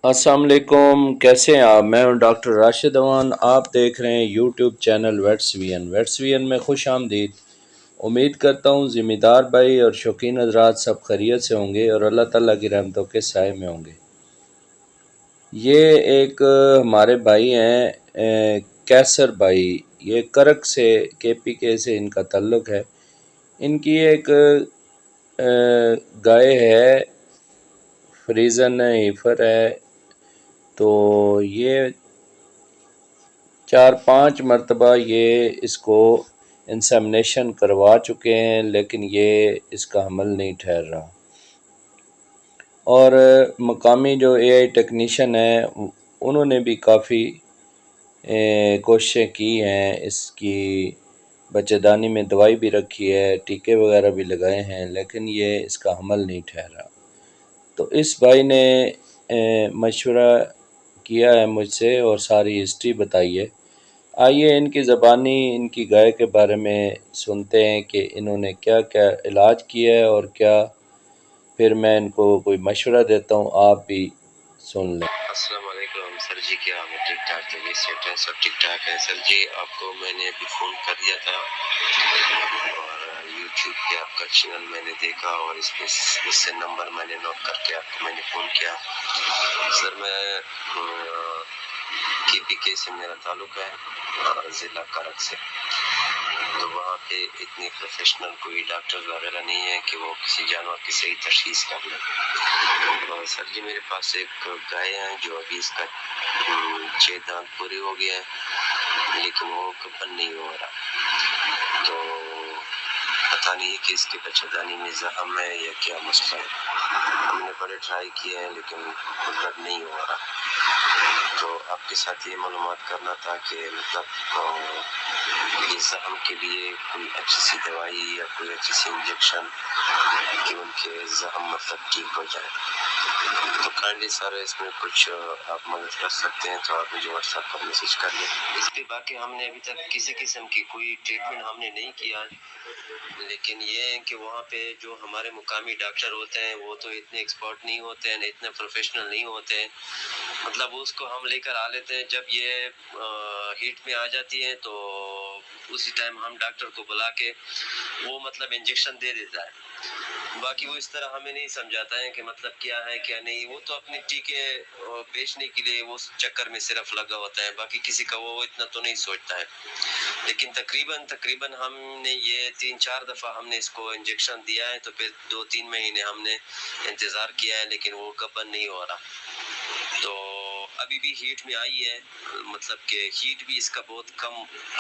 السلام علیکم، کیسے ہیں آپ؟ میں ہوں ڈاکٹر راشد اوان۔ آپ دیکھ رہے ہیں یوٹیوب چینل ویٹس وی این۔ ویٹس وی این میں خوش آمدید۔ امید کرتا ہوں ذمہ دار بھائی اور شوقین حضرات سب خیریت سے ہوں گے اور اللہ تعالیٰ کی رحمتوں کے سائے میں ہوں گے۔ یہ ایک ہمارے بھائی ہیں کیسر بھائی، یہ کرک سے KPK سے ان کا تعلق ہے۔ ان کی ایک گائے ہے، فریزن ہیفر ہے، تو یہ 4-5 مرتبہ یہ اس کو انسیمنیشن کروا چکے ہیں، لیکن یہ اس کا حمل نہیں ٹھہر رہا۔ اور مقامی جو AI ٹیکنیشین ہیں انہوں نے بھی کافی کوششیں کی ہیں، اس کی بچہ دانی میں دوائی بھی رکھی ہے، ٹیکے وغیرہ بھی لگائے ہیں، لیکن یہ اس کا حمل نہیں ٹھہرا۔ تو اس بھائی نے مشورہ کیا ہے مجھ سے اور ساری ہسٹری بتائی ہے۔ آئیے ان کی زبانی ان کی گائے کے بارے میں سنتے ہیں کہ انہوں نے کیا کیا علاج کیا ہے اور کیا، پھر میں ان کو کوئی مشورہ دیتا ہوں، آپ بھی سن لیں۔ السلام علیکم سر جی، کیا آپ ٹھیک ٹھاک؟ طبیعت سیٹ ہے؟ سب ٹھیک ٹھاک ہے سر جی؟ آپ کو میں نے ابھی فون کر دیا تھا اور یوٹیوب پہ آپ کا چینل میں نے دیکھا اور اس سے نمبر میں نے نوٹ کر کے آپ کو میں نے فون کیا۔ سر میں KPK سے میرا تعلق ہے، ضلع کرک سے۔ تو وہاں پہ اتنی پروفیشنل کوئی ڈاکٹر وغیرہ نہیں ہے کہ وہ کسی جانور کی صحیح تشخیص کر لیں۔ اور سر جی میرے پاس ایک گائے ہے جو ابھی اس کا 6 دانت پورے ہو گیا ہے، لیکن وہ گبن نہیں ہو رہا۔ تو پتہ نہیں کہ اس کے بچہ دانی میں زخم ہے یا کیا مسئلہ ہے۔ ہم نے بڑے ٹرائی کیے ہیں لیکن گبن نہیں ہو رہا۔ تو آپ کے ساتھ یہ معلومات کرنا تھا کہ مطلب اس زخم کے لیے کوئی اچھی سی دوائی یا کوئی اچھی سی انجیکشن کہ ان کے زخم مطلب ٹھیک ہو جائے۔ تو کائنڈلی سارے اس میں کچھ آپ مدد کر سکتے ہیں تو آپ مجھے واٹس ایپ پر میسج کر لیں۔ اس کے باقی ہم نے ابھی تک کسی قسم کی کوئی ٹریٹمنٹ ہم نے نہیں کیا، لیکن یہ ہے کہ وہاں پہ جو ہمارے مقامی ڈاکٹر ہوتے ہیں وہ تو اتنے ایکسپرٹ نہیں ہوتے ہیں، اتنے پروفیشنل نہیں ہوتے ہیں۔ مطلب اس کو ہم لے کر آ لیتے ہیں، جب یہ ہیٹ میں آ جاتی ہے تو اسی ٹائم ہم ڈاکٹر کو بلا کے وہ مطلب انجیکشن دے دیتا ہے۔ باقی وہ اس طرح ہمیں نہیں سمجھاتا ہے کہ مطلب کیا ہے کیا نہیں، وہ تو اپنے ٹیکے بیچنے کے لیے وہ چکر میں صرف لگا ہوتا ہے، باقی کسی کا وہ اتنا تو نہیں سوچتا ہے۔ لیکن تقریباً ہم نے یہ 3-4 دفعہ ہم نے اس کو انجیکشن دیا ہے، تو پھر 2-3 مہینے ہم نے انتظار کیا ہے، لیکن وہ گبن نہیں ہو رہا۔ تو ابھی بھی ہیٹ میں آئی ہے، مطلب کہ ہیٹ بھی اس کا بہت کم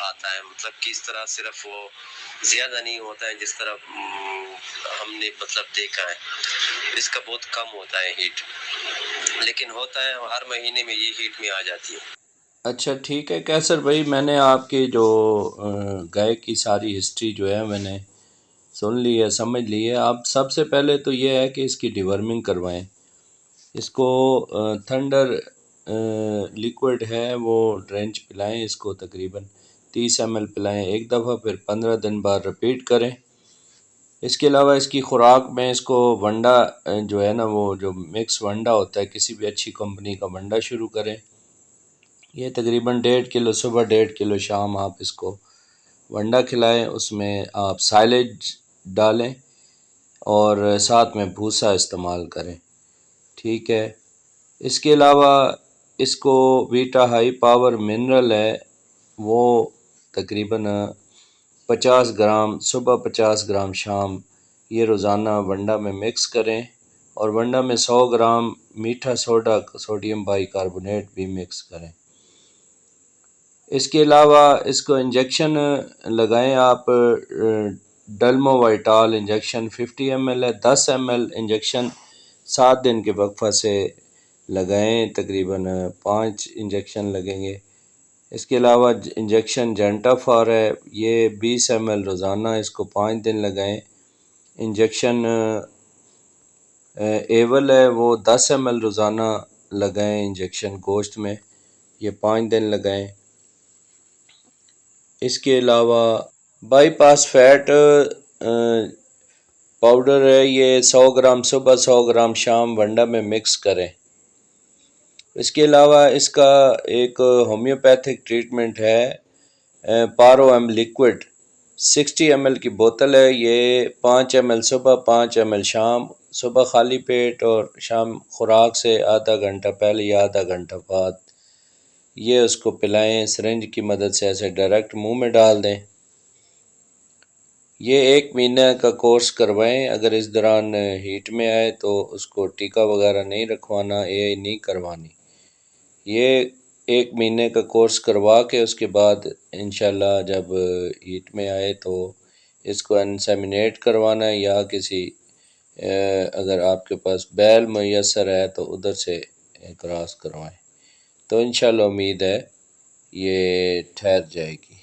آتا ہے، مطلب کہ اس طرح صرف وہ زیادہ نہیں ہوتا ہے جس طرح ہم نے مطلب دیکھا ہے، اس کا بہت کم ہوتا ہے ہیٹ، لیکن ہوتا ہے ہر مہینے میں یہ ہیٹ میں آ جاتی ہے۔ اچھا ٹھیک ہے کیسر بھائی، میں نے آپ کی جو گائے کی ساری ہسٹری جو ہے میں نے سن لی ہے، سمجھ لی ہے۔ آپ سب سے پہلے تو یہ ہے کہ اس کی ڈیورمنگ کروائیں۔ اس کو تھنڈر لیکوڈ ہے وہ ڈرینچ پلائیں، اس کو تقریباً 30 ml پلائیں ایک دفعہ، پھر 15 دن بعد رپیٹ کریں۔ اس کے علاوہ اس کی خوراک میں اس کو ونڈا جو ہے نا، وہ جو مکس ونڈا ہوتا ہے، کسی بھی اچھی کمپنی کا ونڈا شروع کریں۔ یہ تقریباً 1.5 کلو صبح 1.5 کلو شام آپ اس کو ونڈا کھلائیں، اس میں آپ سائلیج ڈالیں اور ساتھ میں بھوسا استعمال کریں، ٹھیک ہے۔ اس کے علاوہ اس کو ویٹا ہائی پاور منرل ہے، وہ تقریباً 50 گرام صبح 50 گرام شام، یہ روزانہ ونڈا میں مکس کریں، اور ونڈا میں 100 گرام میٹھا سوڈا سوڈیم بائی کاربونیٹ بھی مکس کریں۔ اس کے علاوہ اس کو انجیکشن لگائیں آپ، ڈلمو وائٹال انجیکشن 50 ml ہے، 10 ml انجیکشن 7 دن کے وقفہ سے لگائیں، تقریباً 5 انجیکشن لگیں گے۔ اس کے علاوہ انجیکشن جینٹا فار ہے، یہ 20 ml روزانہ، اس کو 5 دن لگائیں۔ انجیکشن ایول ہے، وہ 10 ml روزانہ لگائیں انجیکشن گوشت میں، یہ 5 دن لگائیں۔ اس کے علاوہ بائی پاس فیٹ پاؤڈر ہے، یہ 100 گرام صبح 100 گرام شام ونڈا میں مکس کریں۔ اس کے علاوہ اس کا ایک ہومیوپیتھک ٹریٹمنٹ ہے پارو ایم لیکوڈ، 60 ml کی بوتل ہے، یہ 5 ml صبح 5 ml شام، صبح خالی پیٹ اور شام خوراک سے آدھا گھنٹہ پہلے یا آدھا گھنٹہ بعد یہ اس کو پلائیں، سرنج کی مدد سے ایسے ڈائریکٹ منہ میں ڈال دیں۔ یہ 1 مہینہ کا کورس کروائیں، اگر اس دوران ہیٹ میں آئے تو اس کو ٹیکا وغیرہ نہیں رکھوانا، اے نہیں کروانی۔ یہ 1 مہینے کا کورس کروا کے اس کے بعد انشاءاللہ جب ہیٹ میں آئے تو اس کو انسیمینیٹ کروانا ہے، یا کسی اگر آپ کے پاس بیل میسر ہے تو ادھر سے کراس کروائیں، تو انشاءاللہ امید ہے یہ ٹھہر جائے گی۔